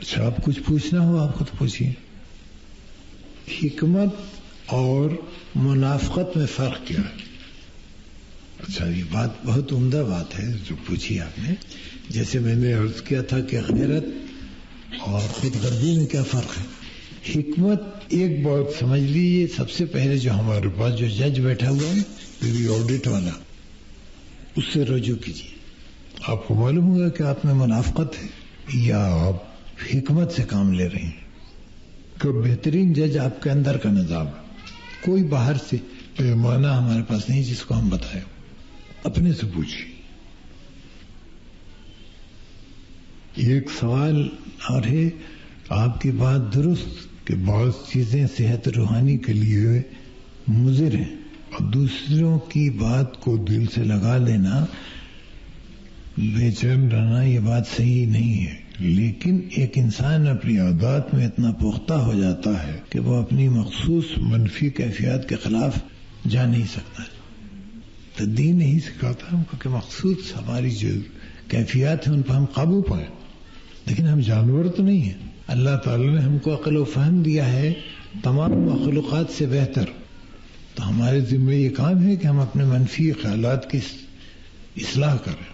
اچھا آپ کچھ پوچھنا ہو آپ کو تو پوچھیے. حکمت اور منافقت میں فرق کیا ہے؟ اچھا یہ بات بہت عمدہ بات ہے جو پوچھی آپ نے. جیسے میں نے عرض کیا تھا کہ غیرت اور خود غرضی میں کیا فرق ہے. حکمت ایک بات سمجھ لیجیے، سب سے پہلے جو ہمارے پاس جو جج بیٹھا ہوا ہے ری آڈٹ والا، اس سے رجوع کیجیے. آپ کو معلوم ہوگا کہ آپ میں منافقت ہے یا آپ حکمت سے کام لے رہے ہیں. کہ بہترین جج آپ کے اندر کا نظام ہے. کوئی باہر سے پیمانہ ہمارے پاس نہیں جس کو ہم بتائیں، اپنے سے پوچھیے. ایک سوال اور ہے، آپ کی بات درست کہ بعض چیزیں صحت روحانی کے لیے مضر ہیں اور دوسروں کی بات کو دل سے لگا لینا، بے چین رہنا، یہ بات صحیح نہیں ہے. لیکن ایک انسان اپنی عادات میں اتنا پختہ ہو جاتا ہے کہ وہ اپنی مخصوص منفی کیفیات کے خلاف جا نہیں سکتا. تو دین نہیں سکھاتا ہم کو کہ مخصوص ہماری جو کیفیات ہیں ان پر ہم قابو پائیں. لیکن ہم جانور تو نہیں ہیں. اللہ تعالی نے ہم کو عقل و فہم دیا ہے تمام مخلوقات سے بہتر. تو ہمارے ذمہ یہ کام ہے کہ ہم اپنے منفی خیالات کی اصلاح کریں.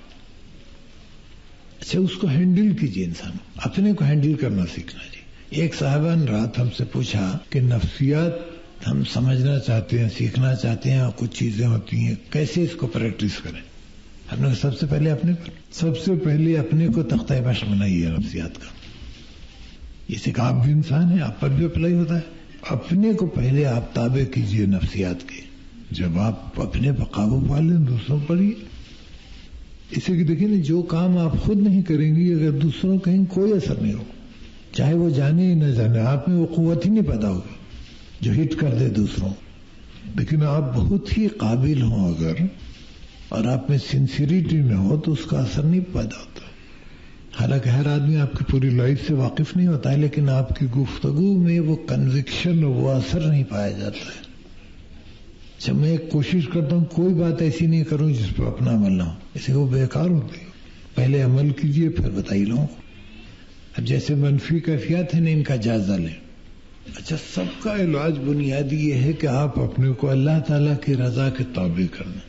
اچھا اس کو ہینڈل کیجیے. انسان اپنے کو ہینڈل کرنا سیکھنا چاہیے. ایک صاحبہ نے رات ہم سے پوچھا کہ نفسیات ہم سمجھنا چاہتے ہیں، سیکھنا چاہتے ہیں، اور کچھ چیزیں ہوتی ہیں، کیسے اس کو پریکٹس کریں. ہم نے سب سے پہلے اپنے کو تختہ مشق بنائیے نفسیات کا. جیسے کہ آپ بھی انسان ہیں، آپ پر بھی اپلائی ہوتا ہے. اپنے کو پہلے آپ تابع کیجیے نفسیات کے. جب آپ اپنے پر قابو پا لیں دوسروں پر ہی. اسے کہ دیکھیں جو کام آپ خود نہیں کریں گی اگر دوسروں کہیں کوئی اثر نہیں ہوگا. چاہے وہ جانے ہی نہ جانے، آپ میں وہ قوت ہی نہیں پیدا ہوگی جو ہٹ کر دے دوسروں. لیکن آپ بہت ہی قابل ہوں اگر، اور آپ میں سنسیریٹی میں ہو تو اس کا اثر نہیں پیدا ہوتا. حالانکہ ہر آدمی آپ کی پوری لائف سے واقف نہیں ہوتا ہے، لیکن آپ کی گفتگو میں وہ کنوکشن، وہ اثر نہیں پایا جاتا ہے. جب میں ایک کوشش کرتا ہوں کوئی بات ایسی نہیں کروں جس پر اپنا عمل نہ ہو، اسے وہ بیکار ہوتی ہے. پہلے عمل کیجئے پھر بتائیے لوگوں کو. اب جیسے منفی کیفیات ہیں ان کا جائزہ لیں. اچھا سب کا علاج بنیادی یہ ہے کہ آپ اپنے کو اللہ تعالیٰ کی رضا کے تابع کرنا.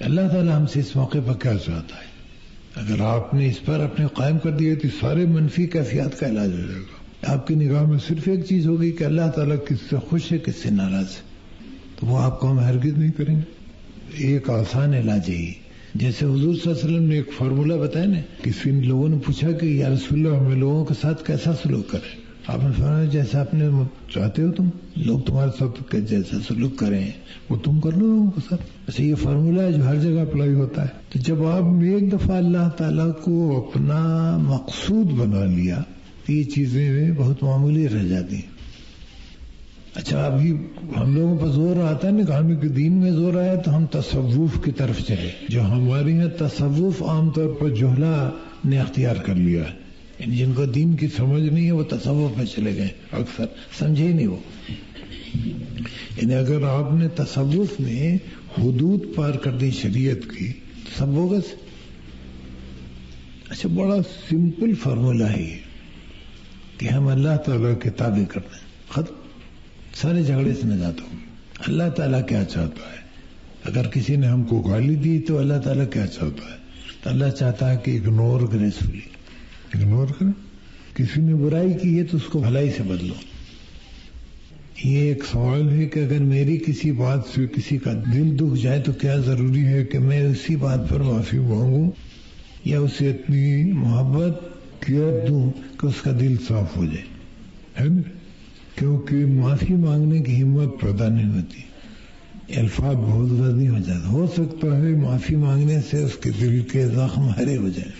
اللہ تعالیٰ ہم سے اس موقع پر کیا چاہتا ہے. اگر آپ نے اس پر اپنے قائم کر دیا تو سارے منفی کیفیات کا علاج ہو جائے گا. آپ کی نگاہ میں صرف ایک چیز ہوگی کہ اللہ تعالیٰ کس سے خوش ہے کس سے ناراض ہے، تو وہ آپ کو ہم ہرگز نہیں کریں گے. ایک آسان علاج ہے. جیسے حضور صلی اللہ علیہ وسلم نے ایک فارمولہ بتایا نا. کسی لوگوں نے پوچھا کہ یا رسول اللہ ہمیں لوگوں کے ساتھ کیسا سلوک کریں. آپ نے فرمایا جیسا اپنے چاہتے ہو تم لوگ تمہارے ساتھ جیسا سلوک کریں وہ تم کر لو لوگوں کے ساتھ. ایسے یہ فارمولہ ہے جو ہر جگہ اپلائی ہوتا ہے. تو جب آپ ایک دفعہ اللہ تعالیٰ کو اپنا مقصود بنا لیا تو یہ چیزیں بہت معمولی رہ جاتی ہیں. اچھا ابھی ہم لوگوں پر زور آتا ہے نا کہ ہمیں کہ دین میں زور آیا تو ہم تصوف کی طرف چلے. جو ہمارے یہاں تصوف عام طور پر جوہلا نے اختیار کر لیا ہے، یعنی جن کو دین کی سمجھ نہیں ہے وہ تصوف میں چلے گئے، اکثر سمجھے ہی نہیں وہ. یعنی اگر آپ نے تصوف میں حدود پار کر دی شریعت کی تو سب بوگس. اچھا بڑا سمپل فارمولہ ہے یہ کہ ہم اللہ تعالیٰ کے تابع کرتے ہیں. ختم. سارے جھگڑے سے نجات ہوگی. اللہ تعالیٰ کیا چاہتا ہے. اگر کسی نے ہم کو گالی دی تو اللہ تعالیٰ کیا چاہتا ہے. تو اللہ چاہتا ہے کہ اگنور گریسفلی اگنور کریں. کسی نے برائی کی ہے تو اس کو بھلائی سے بدلو. یہ ایک سوال ہے کہ اگر میری کسی بات سے کسی کا دل دکھ جائے تو کیا ضروری ہے کہ میں اسی بات پر معافی مانگوں یا اسے اتنی محبت کیا دوں کہ اس کا دل صاف ہو جائے. ہے نا؟ کیونکہ معافی مانگنے کی ہمت پیدا نہیں ہوتی. الفاظ بہت وزنی ہو جاتا. ہو سکتا ہے معافی مانگنے سے اس کے دل کے زخم ہرے ہو جائیں،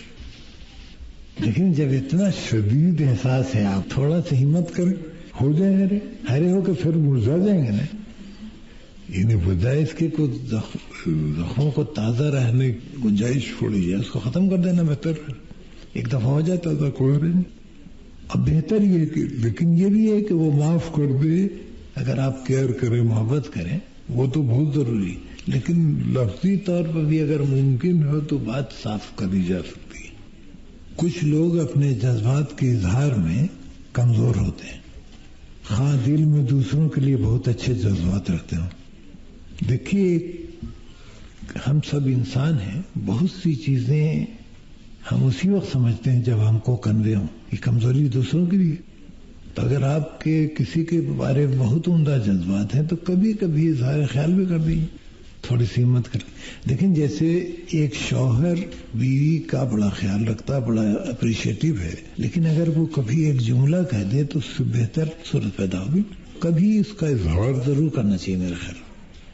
لیکن جب اتنا شدید احساس ہے آپ تھوڑا سا ہمت کریں ہو جائے ہرے ہو کے پھر مرجھا جائیں گے نا. یعنی بجائے اس کے کچھ زخموں کو تازہ رہنے کی گنجائش چھوڑی جائے، اس کو ختم کر دینا بہتر ہے. ایک دفعہ ہو جائے تازہ کوئی نہیں. اب بہتر یہ کہ لیکن یہ بھی ہے کہ وہ معاف کر دے. اگر آپ کیئر کریں محبت کریں وہ تو بہت ضروری، لیکن لفظی طور پر بھی اگر ممکن ہو تو بات صاف کری جا سکتی ہے. کچھ لوگ اپنے جذبات کے اظہار میں کمزور ہوتے ہیں، خواہ دل میں دوسروں کے لیے بہت اچھے جذبات رکھتے ہوں. دیکھیے ہم سب انسان ہیں، بہت سی چیزیں ہم اسی وقت سمجھتے ہیں جب ہم کو کنوے ہوں. یہ کمزوری دوسروں کی بھی ہے. تو اگر آپ کے کسی کے بارے میں بہت عمدہ جذبات ہیں تو کبھی کبھی اظہار خیال بھی کر دیجیے، تھوڑی سی ہمت کریں. لیکن جیسے ایک شوہر بیوی کا بڑا خیال رکھتا، بڑا اپریشیٹو ہے، لیکن اگر وہ کبھی ایک جملہ کہہ دے تو اس سے بہتر صورت پیدا ہوگی. کبھی اس کا اظہار ضرور کرنا چاہیے میرے خیال،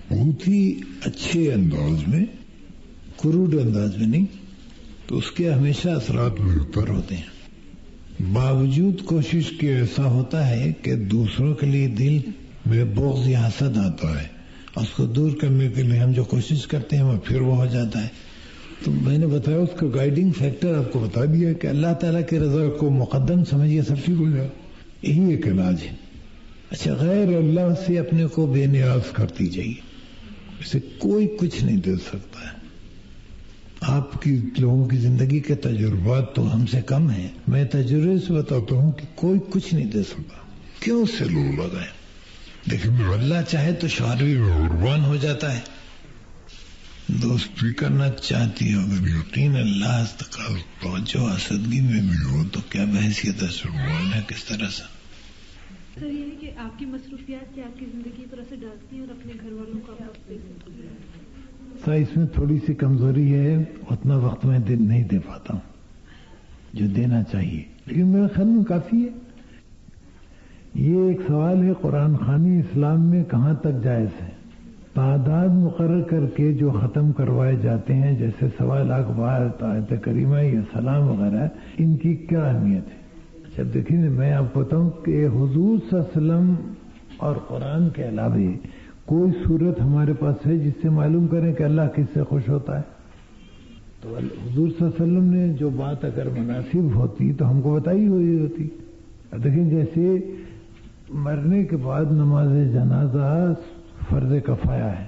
بہت ہی اچھے انداز میں، کروڈ انداز میں نہیں، تو اس کے ہمیشہ اثرات بہتر ہوتے ہیں. باوجود کوشش کے ایسا ہوتا ہے کہ دوسروں کے لیے دل میں بغض یا حسد آتا ہے، اس کو دور کرنے کے لیے ہم جو کوشش کرتے ہیں وہ پھر وہ ہو جاتا ہے. تو میں نے بتایا اس کا گائیڈنگ فیکٹر آپ کو بتا دیا کہ اللہ تعالیٰ کی رضا کو مقدم سمجھیے، سب ٹھیک ہو جائے. یہی ایک علاج ہے. اچھا، غیر اللہ سے اپنے کو بے نیاز کرتی جائیے، اسے کوئی کچھ نہیں دے سکتا ہے. آپ کی لوگوں کی زندگی کے تجربات تو ہم سے کم ہیں، میں تجربے سے بتاتا ہوں کہ کوئی کچھ نہیں دے سکتا. کیوں سے لوگ لگائیں؟ لیکن اللہ چاہے تو شوہر بھی قربان ہو جاتا ہے. دوستی کرنا چاہتی ہو اگر یقین اللہ استقال توجہ حسدگی میں بھی ہو تو کیا بحثیت ہے قربان ہے کس طرح سے. سر یہ ہے کہ آپ کی مصروفیات سے آپ کی زندگی پر اثر ڈالتی ہیں اور اپنے گھر والوں کو آپ سر اس میں تھوڑی سی کمزوری ہے، اتنا وقت میں نہیں دے پاتا ہوں جو دینا چاہیے، لیکن میرے خیال میں کافی ہے. یہ ایک سوال ہے قرآن خوانی اسلام میں کہاں تک جائز ہے. تعداد مقرر کر کے جو ختم کروائے جاتے ہیں جیسے 1.25 لاکھ بار آیت کریمہ یا سلام وغیرہ، ان کی کیا اہمیت ہے؟ اچھا دیکھیں، میں آپ کو بتاؤں کہ حضور صلی اللہ علیہ وسلم اور قرآن کے علاوہ کوئی صورت ہمارے پاس ہے جس سے معلوم کریں کہ اللہ کس سے خوش ہوتا ہے؟ تو حضور صلی اللہ علیہ وسلم نے جو بات اگر مناسب ہوتی تو ہم کو بتائی ہوئی ہوتی. دیکھیں جیسے مرنے کے بعد نماز جنازہ فرض کفایہ ہے،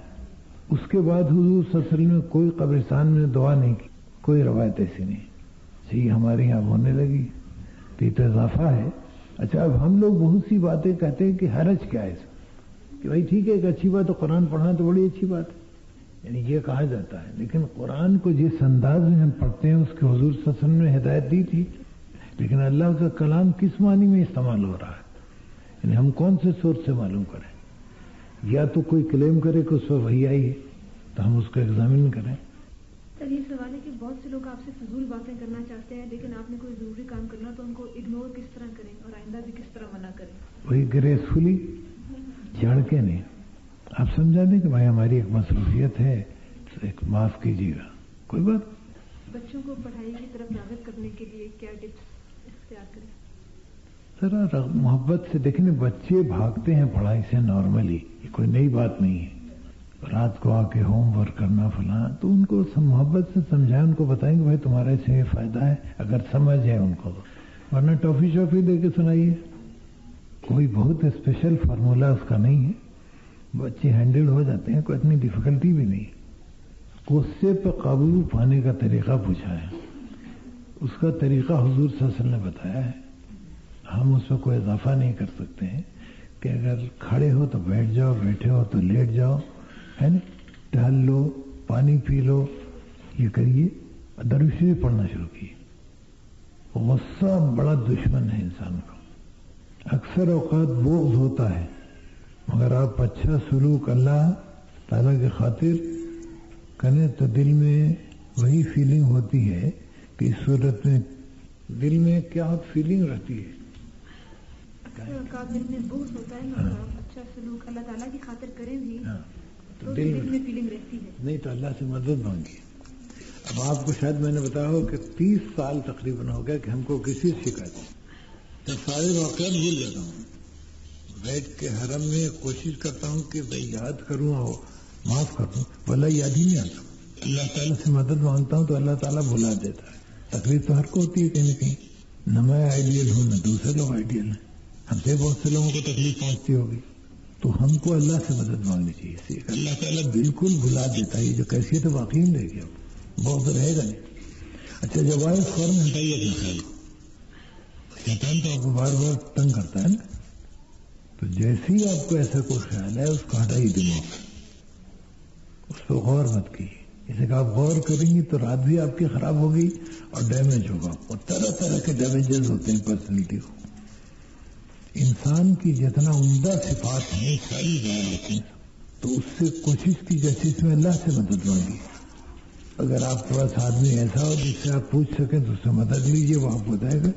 اس کے بعد حضور صلی اللہ علیہ وسلم نے کوئی قبرستان میں دعا نہیں کی، کوئی روایت ایسی نہیں. صحیح ہمارے یہاں ہونے لگی تو یہ تو اضافہ ہے. اچھا اب ہم لوگ بہت سی باتیں کہتے ہیں کہ حرج کیا ہے کہ بھائی ٹھیک ہے ایک اچھی بات ہے، قرآن پڑھنا تو بڑی اچھی بات ہے، یعنی یہ کہا جاتا ہے. لیکن قرآن کو جس انداز میں ہم پڑھتے ہیں اس کے حضور صلی اللہ علیہ وسلم نے ہدایت دی تھی. لیکن اللہ کا کلام کس معنی میں استعمال ہو رہا ہے، یعنی ہم کون سے سورس سے معلوم کریں؟ یا تو کوئی کلیم کرے کہ اس پر وحی آئی ہے تو ہم اس کو ایگزامن کریں. سر یہ سوال ہے کہ بہت سے لوگ آپ سے فضول باتیں کرنا چاہتے ہیں لیکن آپ نے کوئی ضروری کام کرنا تو ان کو اگنور کس طرح کریں اور آئندہ بھی کس طرح منع کریں؟ وہی گریسفلی، جھڑ کے نہیں. آپ سمجھا دیں کہ بھائی ہماری ایک مصروفیت ہے، ایک معاف کیجیے گا، کوئی بات. بچوں کو پڑھائی کی طرف راغب کرنے کے لیے کیا ٹپس اختیار کریں؟ ذرا محبت سے دیکھیں، بچے بھاگتے ہیں پڑھائی سے نارملی، یہ کوئی نئی بات نہیں ہے. رات کو آ کے ہوم ورک کرنا فلاں، تو ان کو محبت سے سمجھائیں، ان کو بتائیں کہ بھائی تمہارے سے یہ فائدہ ہے اگر سمجھ ہے ان کو، ورنہ ٹافی شافی دے کے سنائیے. کوئی بہت اسپیشل فارمولا اس کا نہیں ہے، بچے ہینڈل ہو جاتے ہیں، کوئی اتنی ڈیفیکلٹی بھی نہیں. غصے پہ قابو پانے کا طریقہ پوچھا ہے، اس کا طریقہ حضور صلی اللہ علیہ وسلم نے بتایا ہے. ہم اس میں کوئی اضافہ نہیں کر سکتے ہیں کہ اگر کھڑے ہو تو بیٹھ جاؤ، بیٹھے ہو تو لیٹ جاؤ، ہے نا، ٹہل لو، پانی پی لو، یہ کریے. درویشی بھی پڑھنا شروع کیے. غصہ بڑا دشمن ہے انسان کا. اکثر اوقات بغض ہوتا ہے، مگر آپ اچھا سلوک اللہ تعالیٰ کی خاطر کریں تو دل میں وہی فیلنگ ہوتی ہے کہ اس صورت میں دل میں کیا فیلنگ رہتی ہے. دل میں بغض ہوتا ہے مگر آپ اچھا سلوک اللہ تعالیٰ کی خاطر کریں بھی تو دل میں فیلنگ رہتی ہے. نہیں تو اللہ سے مدد مانگی. اب آپ کو شاید میں نے بتایا ہو کہ 30 سال تقریباً ہو گیا کہ ہم کو کسی شکایت تو سارے واقعات بھول جاتا ہوں. بیٹھ کے حرم میں کوشش کرتا ہوں کہ میں یاد کروں اور معاف کر دوں، واللہ یاد ہی نہیں آتا. اللہ تعالیٰ سے مدد مانگتا ہوں تو اللہ تعالیٰ بھلا دیتا ہے. تکلیف تو ہر کو ہوتی ہے کہیں نہ کہیں، نہ میں آئیڈیل ہوں نہ دوسرے لوگ آئیڈیل ہیں. ہم سے بہت سے لوگوں کو تکلیف پہنچتی ہوگی تو ہم کو اللہ سے مدد مانگنی چاہیے. اللہ تعالیٰ بالکل بھلا دیتا ہے. یہ جو کیفیت ہے واقعی رہے گی، اب بہت رہے گا نہیں. اچھا جب آئے فوراً ہٹائیے اپنے خیال کو. شیطان تو آپ کو بار بار تنگ کرتا ہے نا, تو جیسے ہی آپ کو ایسا کوئی خیال ہے اس کو ہٹائیے دماغ سے, اس پہ غور مت کیجیے. جیسے کہ آپ غور کریں گی تو رات بھی آپ کی خراب ہوگی اور ڈیمیج ہوگا. اور طرح طرح کے ڈیمیجز ہوتے ہیں پرسنالٹی کو. انسان کی جتنا عمدہ صفات ہیں ساری ظاہر ہوتی ہیں, تو اس سے کوشش کی جیسے اس میں اللہ سے مدد مانگی. اگر آپ کے پاس آدمی ایسا ہو جس سے آپ پوچھ سکیں تو اس سے مدد لیجیے, وہ آپ بتائے گا.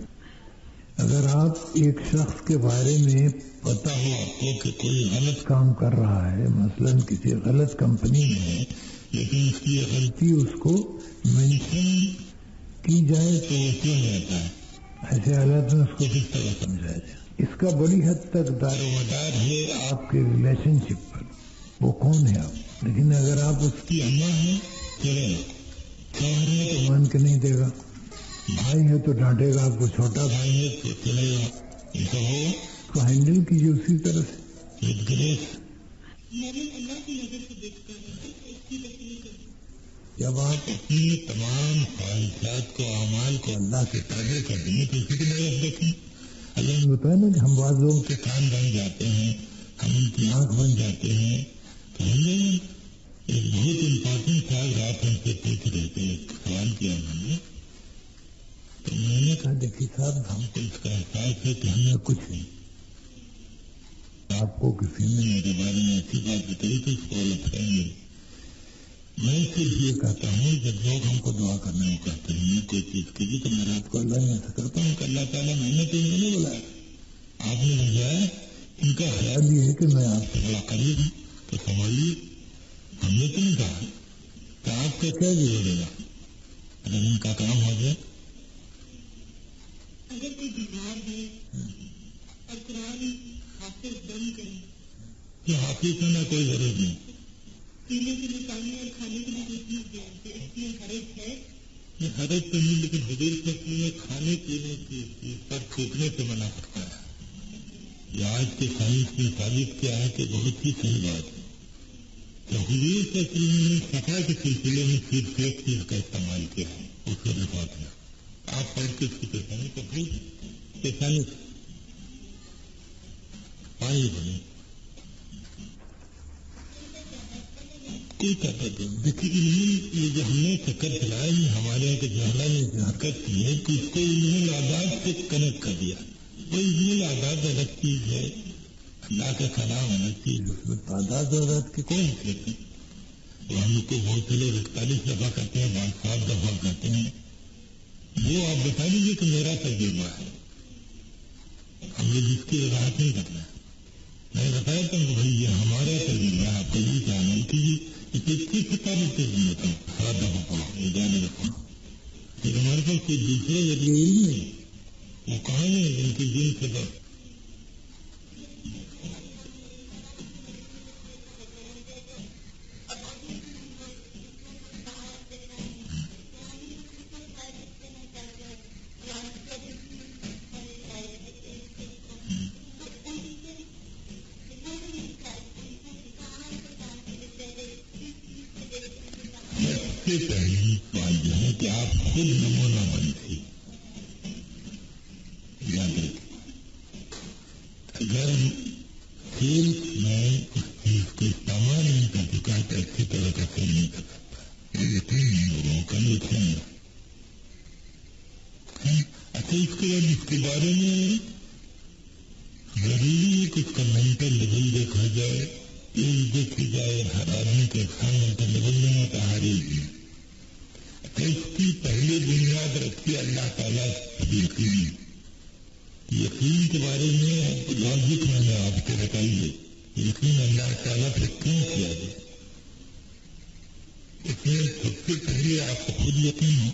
اگر آپ ایک شخص کے بارے میں پتا ہو آپ کو کہ کوئی غلط کام کر رہا ہے, مثلا کسی غلط کمپنی میں ہے, لیکن اس کی غلطی اس کو مینشن کی جائے تو وہ کیوں رہتا ہے, ایسے حالات میں اس کو کس طرح سمجھایا جائے. اس کا بڑی حد تک دار و مدار ہے آپ کے ریلیشن شپ پر, وہ کون ہے آپ. لیکن اگر آپ اس کی اماں ہیں چلے, شوہر ہے تو مان کے نہیں دے گا, بھائی ہے تو ڈانٹے گا آپ کو, چھوٹا بھائی ہے تو چلے گا, یہ تو ہو اس کو ہینڈل کیجیے اسی طرح سے وتھ گریس. اللہ کی نظر سے دیکھتا ہے. جب آپ اپنی تمام خواہشات کو, اعمال کو اللہ کے تابع کر دیں گے تو اسی کی نظر دیکھیں. اللہ نے بتایا نا کہ ہم بعض لوگوں کے کان بن جاتے ہیں, ہم ان کی آنکھ بن جاتے ہیں. تو ہم نے ایک بہت امپورٹنٹ سوال رات ہم سے پوچھ رہے تھے, ایک سوال کیا انہوں نے, تو میں نے کہا دیکھیے صاحب ہم کو اس کا احساس ہے کہ ہمیں کچھ نہیں. آپ کو کسی نے میرے بارے میں ایسی بات بتائی تو اس کو غلط کہیں گے. میں صرف یہ کہتا ہوں جب لوگ ہم کو دعا کرنے کو کہتے ہیں کوئی چیز کی تو میں رات کو اللہ میں ایسا کرتا ہوں کہ اللہ تعالیٰ میں نے تو انہوں نے بلایا, آپ نے بجایا. ان کا خیال یہ ہے کہ میں آپ سے بڑا قریب ہوں, تو سنبھالیے. ہم نے تو نہیں کہا کہ آپ کا کیا بگڑے گا اگر ان کا کام ہو جائے. اگر کوئی بیمار ہے اور قرآن حافظ بند کرے کہ حافظ ہونا کوئی ضرورت نہیں, پینے کے لیے پانی اور کھانے کے لیے کوئی چیز دے, اس میں حرج ہے. یہ حرج تو نہیں, لیکن حضور سے اپنے کھانے پینے کی چیز پر تھوکنے سے منع کرتا ہے. یہ آج کے سائنس نے ثابت کیا ہے کہ بہت ہی صحیح بات ہے. تو حضور سے اپنے صفا کے سلسلے میں صرف ایک چیز کا استعمال کیا ہے, اس کو رفات ہے. آپ پڑھ کے اس کی پیشانی کو پیشانی پانی بنے کوئی طاقت. دیکھیے یہ جو ہم نے چکر چلایا یہ ہمارے یہاں کے جہلا نے جو حرکت کی ہے کہ اس کو علم العادات سے کنیکٹ کر دیا. وہ علم العادات الگ چیز ہے, اللہ کا کلام الگ چیز, اس میں تعداد عادت کی کوئی حیثیت نہیں. وہ ہم کو بہت سے لوگ 41 دفعہ کرتے ہیں, 7 دفعہ کرتے ہیں. وہ آپ بتا دیجیے کہ میرا تجربہ ہے, ہم نے جس کی وضاحت نہیں کرنا ہے. میں بتایا تھا کہ بھائی یہ ہمارا تجربہ ہے, آپ کبھی سے عمل کیجیے. اس 21 سے تعلق سے ضرورت ہے 7 دفعہ پڑھو, یہ جانے رکھو. لیکن ہمارے پاس کوئی دوسرے ذریعے علم نہیں, وہ کہاں ہے ان کی دن سے بس. پہلی بات جو ہے کہ آپ خود نمونہ بنتے. یاد رکھیں, اگر سیلس مین اس چیز کو استعمال نہیں کر چکا ہے تو اچھی طرح کا سیل نہیں کر سکتا. یہ یقین نہیں لوگوں کا نقصان ہے. اچھا اس کے بعد اس کے بارے میں ضروری ہے کہ اس کا مینٹل لیول دیکھا جائے, ایج دیکھی جائے, ہر آدمی کا مینٹل لیول لینا تہاری ہے. اس کی پہلے بنیاد رکھتی اللہ تعالیٰ یقین. یقین کے بارے میں لاجک میں نے آپ کو بتائیے, یقین اللہ تعالیٰ سے کیوں کیا جائے. اس میں سب سے پہلے آپ کو خود یقین ہو,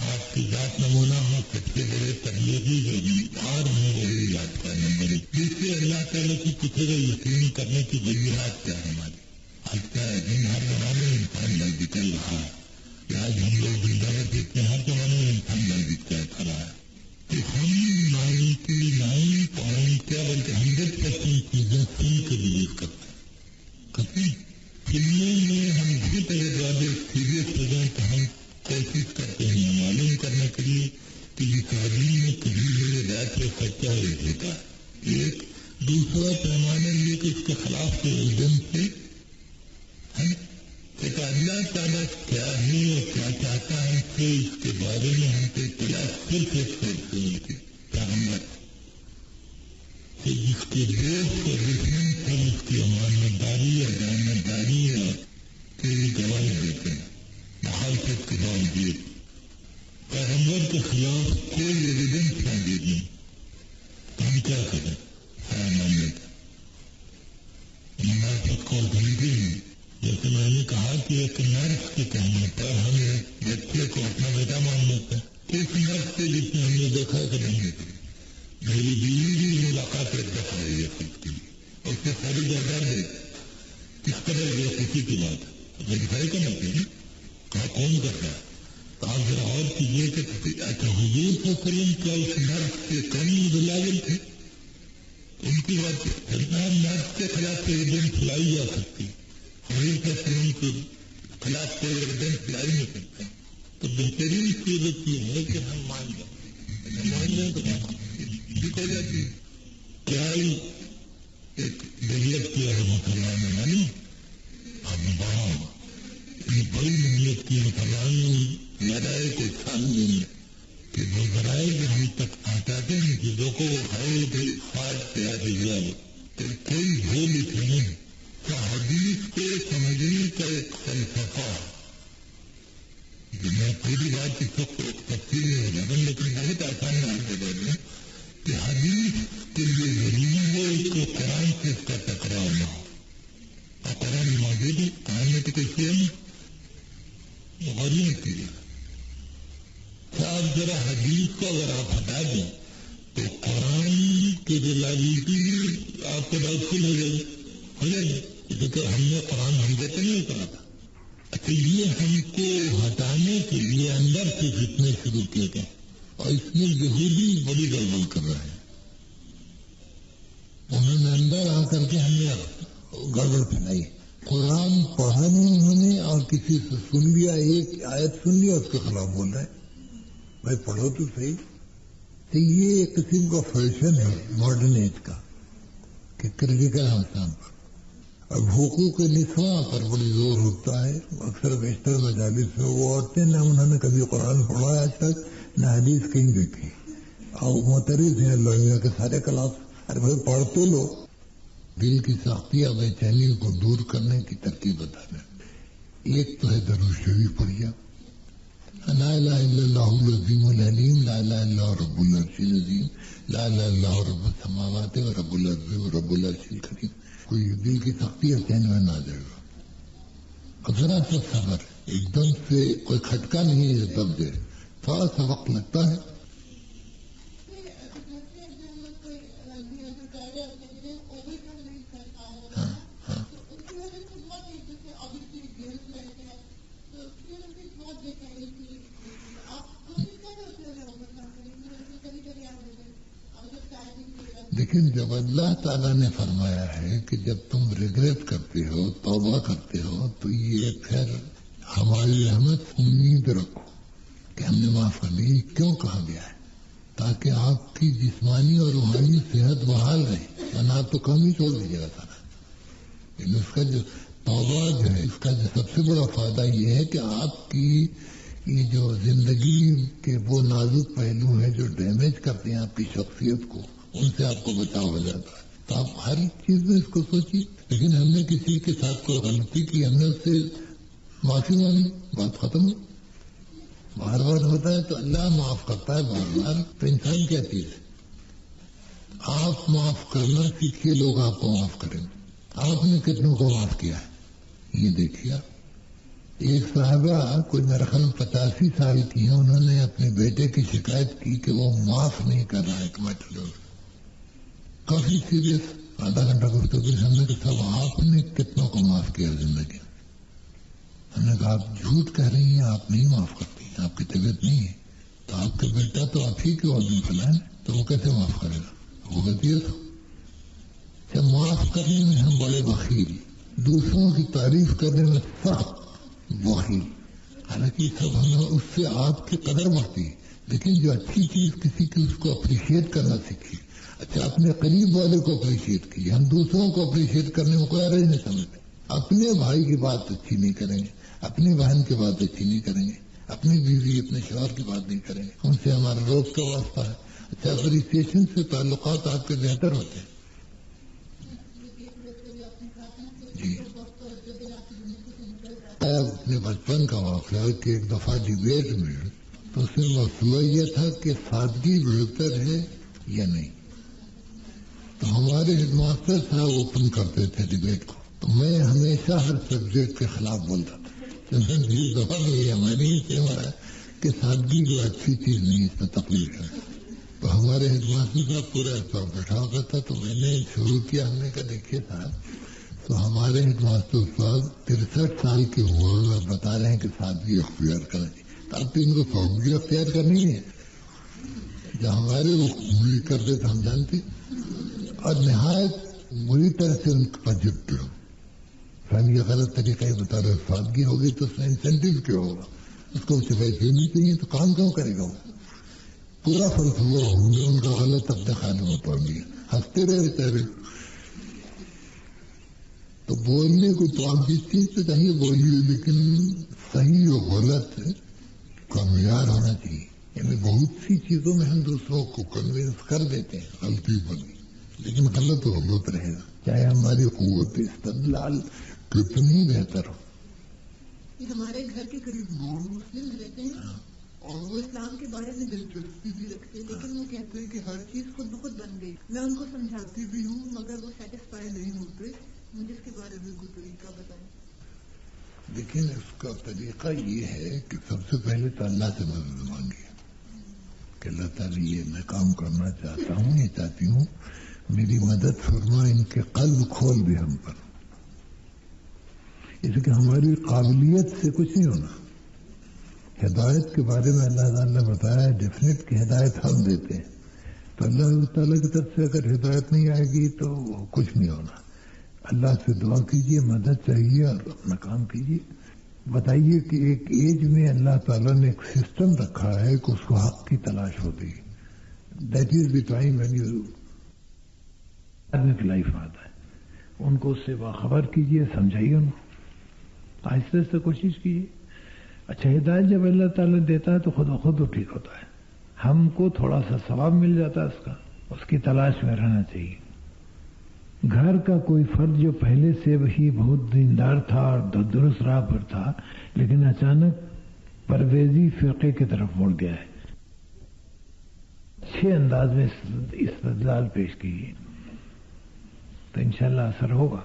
آپ کی ذات نمونہ ہو. سب سے بڑے تبلیغی جو بیمار ہوں وہی یاد کا نمبر ہے, جس سے اللہ تعالیٰ کی پوچھے گا یقین کرنے کی وجوہات کیا ہے ہماری. آج کا دن ہر زمانے میں انسان نزدیک کر رہا ہے. آج ہم لوگ زندہ دیکھتے ہیں, ہر زمانے میں انسان نزدیک کر رہا ہے. تو ہم 99.100% چیزیں سن کے بلیو کرتے ہیں. کبھی فلموں میں ہم بہت اگر زیادہ سیریس ہو جائیں تو ہم کوشش کرتے ہیں کبھی میرے رات سے خرچہ ہی دیتا ہے. ایک دوسرا پیمانہ یہ کہ اس کے خلاف کے ایویڈنس سے کہ اللہ تعالیٰ کیا ہے اور کیا چاہتا ہے اس کے بارے میں ہم کو اطلاع صرف ایک کرتے ہیں کہ پیغمبر کہ جس کے دوست اور دشمن سب اس کی امانتداری اور جانبداری اور تیری گواہی دیتے ہیں. مخالفت کے باوجود پیغمبر کے خلاف کوئی ایویڈنس موجود نہیں تو ہم کیا کریں؟ منافقت کو دھمکی نہیں. جیسے میں نے کہا کہ ایک نرس کے کہنے پر ہم ایک بچے کو اپنا بیٹا مان لیتے ہیں. اس نرس سے جس نے ہم نے دیکھا کریں گے میری بیوی بھی ملاقات ایک دفعہ رہی ہے خود کی اور اس سے ساری جگہ دے کس طرح یہ خوشی کی بات ہے ویریفائی کرنا چاہیے کہا کون کرتا ہے. تو آپ ذرا اور کیجیے کہ اچھا حضور صلی اللہ علیہ وسلم کیا اس نرس کے کم ریلائبل تھے؟ ان کی بات نرس کے خلاف ایویڈنس لائی جا سکتی حضور صلی اللہ علیہ وسلم کے خلاف کوئی ایویڈنس لائی نہیں سکتا. تو بہترین صورت یہ ہے کہ ہم مان جائیں تو ٹھیک ہو جاتی. کیا ایک دولت کی ہے مسلمان نے معلوم اب بڑا یہ بڑی محنت کی مسلمان نے لڑائے کو سامنے میں کہ وہ ذرائع جو ہم تک پہنچاتے ہیں چیزوں کو ہر خواہش تیار ہے تو کوئی ہو لکھے نہیں. تو حدیث کو سمجھنے کا ایک فلسفہ میں پوری بات اس وقت تفصیل میں ہو جاتا لیکن بہت آسان نام دے دیں کہ حدیث کے لیے ضروری ہے اس کو قرآن سے اس کا ٹکراؤ نہ ہو. اور قرآن موجود ہے قرآن میں تو کوئی شیئر نہیں غریب کی آپ ذرا حدیث کو اگر آپ ہٹا دیں تو قرآن کی ریلائبلٹی آپ کو ڈاؤٹ فل ہو جائے گی. کیونکہ ہم نے قرآن ہم دیتے نہیں کرا تھا. اچھا یہ ہم کو ہٹانے کے لیے اندر سے فتنے شروع کیے گئے اور اس میں یہودی بڑی گڑبڑ کر رہے ہیں. انہوں نے اندر آ کر کے ہم نے گڑبڑ پھیلائی. قرآن پڑھا نہیں انہوں نے اور کسی سے سن لیا ایک آیت سن لیا اس کے خلاف بول رہے بھائی پڑھو تو صحیح. تو یہ ایک قسم کا فیشن ہے ماڈرن ایج کا کہ کریٹیکل آسان پر اب حقوق نسواں پر بڑی زور ہوتا ہے. اکثر بیشتر مجالس میں وہ عورتیں نہ انہوں نے کبھی قرآن پڑھا آج تک نہ حدیث کہیں دیکھی اور معترض ہیں لوگوں کے سارے کلاس. ارے بھائی پڑھ تو لو. دل کی سختی اور بے چینی کو دور کرنے کی ترکیب بتانا. ایک تو ہے درود شریف پڑھیا لا الہ الا اللہ العظیم العلیم لا الہ الا اللہ رب العرش العظیم لا الہ الا اللہ رب السماوات و رب الارض و رب العرش الکریم. کوئی دل کی سختی اور چین میں نہ آ جائے گا. اب ذرا سا صبر ایک دم سے کوئی کھٹکا نہیں ہے تب جو تھوڑا سا وقت لگتا ہے. لیکن جب اللہ تعالیٰ نے فرمایا ہے کہ جب تم ریگریٹ کرتے ہو توبہ کرتے ہو تو یہ پھر ہماری رحمت امید رکھو کہ ہم نے معاف کر دی. کیوں کہا گیا ہے؟ تاکہ آپ کی جسمانی اور روحانی صحت بحال رہے ورنہ آپ تو کم ہی چھوڑ دیجیے گا سارا. لیکن اس کا جو توبہ جو ہے اس کا جو سب سے بڑا فائدہ یہ ہے کہ آپ کی یہ جو زندگی کے وہ نازک پہلو ہیں جو ڈیمیج کرتے ہیں آپ کی شخصیت کو ان سے آپ کو بچاؤ ہو جاتا ہے. تو آپ ہر چیز میں اس کو سوچیے. لیکن ہم نے کسی کے ساتھ کوئی غلطی کی ہم نے اس سے معافی مانگی بات ختم ہو. بار بار ہوتا ہے تو اللہ معاف کرتا ہے بار بار. تو انسان کیا چیز ہے؟ آپ معاف کرنا سیکھیے لوگ آپ کو معاف کریں. آپ نے کتنوں کو معاف کیا ہے یہ دیکھیے. ایک صاحبہ کوئی میرا خیال 85 سال کی ہیں. انہوں نے اپنے بیٹے کی شکایت کی کہ وہ معاف نہیں کر رہا ہے ایک میٹر. کافی سیریس آدھا گھنٹہ گفتگو ہم نے کہا آپ نے کتنوں کو معاف کیا زندگی. ہم نے کہا آپ جھوٹ کہہ رہی ہیں آپ نہیں معاف کرتی آپ کی طبیعت نہیں ہے. تو آپ کا بیٹا تو آپ ہی کے آدمی فلان ہے تو وہ کیسے معاف کرے گا؟ وہ غلطی ہے. تو معاف کرنے میں ہم بڑے بخیل دوسروں کی تعریف کرنے میں سخت بخیل. حالانکہ سب ہمیں اس سے آپ کی قدر بڑھتی ہے. لیکن جو اچھی چیز کسی کی اس کو اپریشیٹ کرنا سیکھیے. اچھا اپنے قریب والے کو اپریشیٹ کیجیے. ہم دوسروں کو اپریشیٹ کرنے میں کوئی حرج نہیں سمجھتے. اپنے بھائی کی بات اچھی نہیں کریں گے, اپنی بہن کی بات اچھی نہیں کریں گے, اپنی بیوی اپنے شوہر کی بات نہیں کریں گے, ان سے ہمارا روز کا واسطہ ہے. اچھا اپریسیشن سے تعلقات آپ کے بہتر ہوتے ہیں. جی اپنے بچپن کا واقعہ کہ ایک دفعہ ڈیبیٹ میں تو اس میں مسئلہ یہ تھا کہ سادگی بہتر ہے یا نہیں. تو ہمارے ہیڈ ماسٹر صاحب اوپن کرتے تھے ڈیبیٹ کو, تو میں ہمیشہ ہر سبجیکٹ کے خلاف بولتا تھا. دفعہ میں میں نے ہی کہا کہ سادگی جو اچھی چیز نہیں, اس میں تکلیف ہے. تو ہمارے ہیڈ ماسٹر صاحب پورا ایسا بیٹھا ہوتا تھا. تو میں نے شروع کیا, ہم نے کہا دیکھیے صاحب, تو ہمارے ہیڈ ماسٹر صاحب 63 سال کے عمر میں بتا رہے ہیں کہ سادگی اختیار کریں. اب تو ان کو سادگی اختیار کرنی ہے. جب ہمارے وہ انگلی کرتے تھے ہم جانتے, اور نہایت بری طرح سے ان پر جھکتے ہو. فہم یہ غلط طریقہ ہی بتا رہے, سادگی ہوگی تو اس میں انسینٹیو کیا ہوگا, اس کو پیسے نہیں چاہیے تو کام کیوں کرے گا. وہ پورا فلسفہ ہوں گے ان کا غلط اپنے خانے میں پڑ گیا, ہنستے رہے بیچارے. تو بولنے کو تو آپ جس چیز سے چاہیے بولیے, لیکن صحیح اور غلط کا معیار ہونا چاہیے. یعنی بہت سی چیزوں میں ہم دوسروں کو کنوینس کر دیتے ہیں غلطی پر, لیکن غلط و غلط رہے گا, چاہے ہماری قوت استدلال کتنی بہتر ہو. ہمارے گھر کے قریب مسلم رہتے ہیں اور وہ اسلام کے بارے میں دلچسپی بھی رکھتے ہیں, لیکن وہ کہتے ہیں کہ ہر چیز خود بخود بن گئی. میں ان کو سمجھاتی بھی ہوں مگر وہ سیٹسفائی نہیں ہوتے. مجھے اس کے بارے میں کوئی طریقہ بتائیں. لیکن اس کا طریقہ یہ ہے کہ سب سے پہلے تو اللہ سے مدد مانگیے کہ اللہ تعالیٰ یہ میں کام کرنا چاہتا ہوں, یہ چاہتی ہوں, میری مدد فرما, ان کے قلب کھول دے ہم پر. اس کہ ہماری قابلیت سے کچھ نہیں ہونا. ہدایت کے بارے میں اللہ تعالیٰ نے بتایا ڈیفینیٹ کہ ہدایت ہم دیتے ہیں. تو اللہ تعالیٰ کی طرف سے اگر ہدایت نہیں آئے گی تو کچھ نہیں ہونا. اللہ سے دعا کیجیے, مدد چاہیے اور اپنا کام کیجیے. بتائیے کہ ایک ایج میں اللہ تعالیٰ نے ایک سسٹم رکھا ہے کہ اس کو حق کی تلاش ہوتی ہے. That is the time when you آدمی کی لائف میں آتا ہے. ان کو اس سے باخبر کیجیے, سمجھائیے ان کو, آہستہ آہستہ کوشش کیجیے. اچھا ہدایت جب اللہ تعالیٰ دیتا ہے تو خود بخود وہ ٹھیک ہوتا ہے. ہم کو تھوڑا سا ثواب مل جاتا ہے اس کا, اس کی تلاش میں رہنا چاہیے. گھر کا کوئی فرد جو پہلے سے ہی بہت دیندار تھا اور درست راہ پر تھا, لیکن اچانک پرویزی فرقے کی طرف مڑ گیا ہے, اچھے انداز میں استدلال پیش کیجیے تو انشاءاللہ اثر ہوگا.